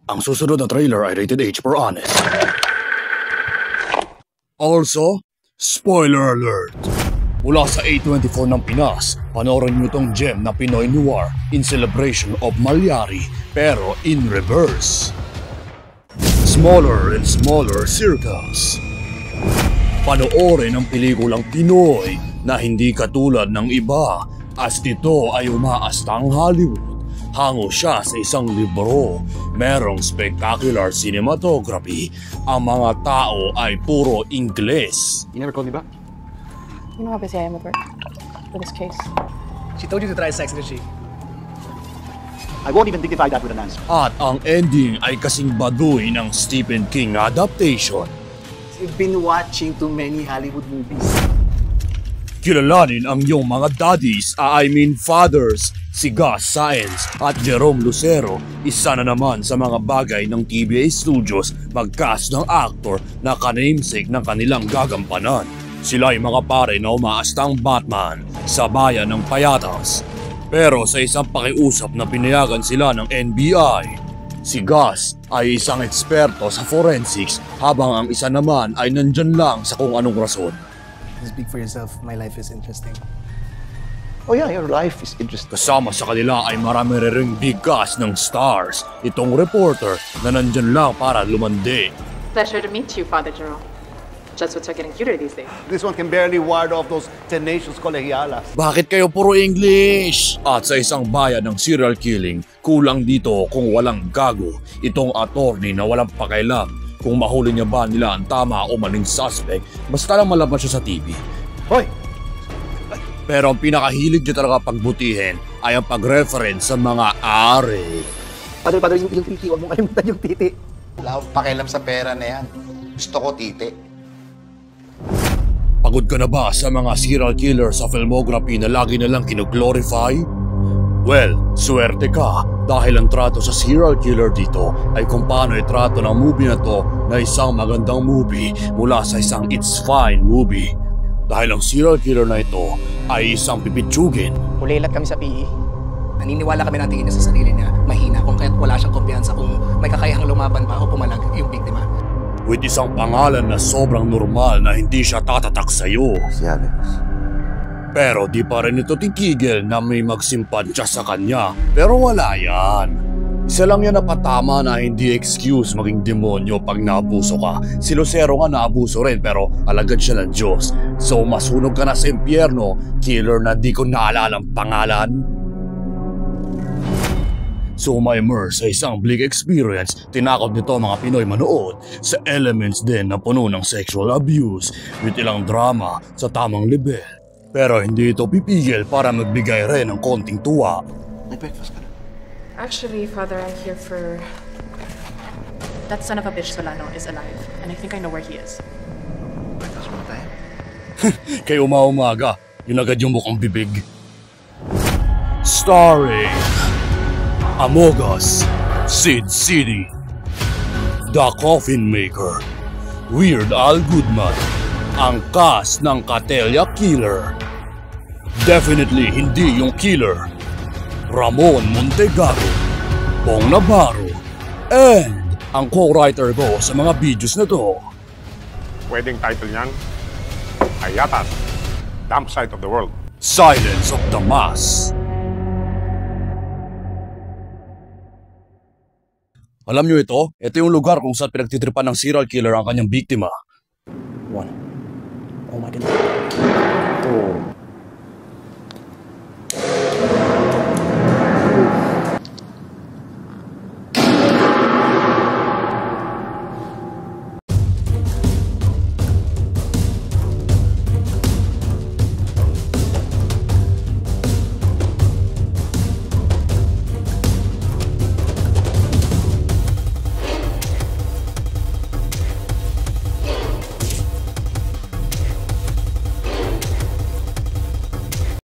Ang susunod na trailer ay rated H for honest. Also, spoiler alert! Mula sa A24 ng Pinas, panoorin niyo itong gem na Pinoy Noir in celebration of Malyari pero in reverse. Smaller and smaller circles. Panoorin ang pelikulang Pinoy na hindi katulad ng iba as ito ay umaastang Hollywood. Hango siya sa isang libro. Merong spectacular cinematography. Ang mga tao ay puro Ingles. You never called me back? You know how busy I am with work for this case. She told you to try sex, didn't she? I won't even dignify that with an answer. At ang ending ay kasing baduy ng Stephen King adaptation. You've been watching too many Hollywood movies. Kilalanin ang iyong mga daddies, fathers, si Gus Science at Jerome Lucero. Isa na naman sa mga bagay ng TBA Studios mag-cast ng actor na kanamesake ng kanilang gagampanan. Sila ay mga pare na umaastang Batman sa bayan ng Payatas. Pero sa isang pakiusap na pinayagan sila ng NBI, si Gus ay isang eksperto sa forensics habang ang isa naman ay nandyan lang sa kung anong rason. Speak for yourself, my life is interesting. Oh yeah, your life is interesting. Kasama sa kanila ay marami ring big cast ng stars. Itong reporter na nandyan lang para lumandi. Pleasure to meet you, Father Jerome. Just what's getting cuter these days. This one can barely ward off those tenacious colegialas. Bakit kayo puro English? At sa isang bayan ng serial killing, kulang dito kung walang gago. Itong attorney na walang pakailam kung mahuli niya ba nila ang tama o maling suspect, basta lang malabas siya sa TV. Hoy! Pero ang pinakahilig niya talaga pagbutihin ay ang pag-reference sa mga ari. Father, yung titi, huwag mo kalimutan yung titi. Wala akong pakialam sa pera na yan. Gusto ko titi. Pagod ka na ba sa mga serial killer sa filmography na lagi na lang kino-glorify? Well, swerte ka dahil ang trato sa serial killer dito ay kung paano itrato ng movie na to na isang magandang movie mula sa isang It's Fine movie. Dahil ang serial killer na ito ay isang pipitsugin. Ulilat kami sa PE. Naniniwala kami ng tingin niya sa sarili niya, mahina kung kaya't wala siyang kumpiyansa kung may kakayahang lumaban pa o pumalag yung biktima. With isang pangalan na sobrang normal na hindi siya tatatak sa'yo. Si Alex. Pero di pa rin ito titigil na may magsimpansya sa kanya. Pero wala yan. Isa lang yan na patama na hindi excuse maging demonyo pag naabuso ka. Si Lucero nga naabuso rin pero alagad siya ng Diyos. So masunog ka na sa impyerno, killer na di ko naalala ang pangalan. So ma-immerse sa isang bleak experience, tinakot nito mga Pinoy manood sa elements din na puno ng sexual abuse with ilang drama sa tamang level. Pero hindi ito pipigil para magbigay rin ng konting tuwa. May breakfast ka na. Actually, Father, I'm here for... That son of a bitch Solano is alive, and I think I know where he is. Breakfast muna tayo. Kayo umaga, yun agad yung mukhang bibig. Starring Amogas, Sid City, The Coffin Maker, Weird Al Goodman, ang cast ng Catelia Killer. Definitely hindi yung killer. Ramon Montegago, Bong Navarro, and ang co-writer ko sa mga videos na to. Pwedeng title niyan, Payatas, Dump Site of the World. Silence of the Mass. Alam nyo ito? Ito yung lugar kung saan pinagtitripan ng serial killer ang kanyang biktima. One. Oh my goodness. Two.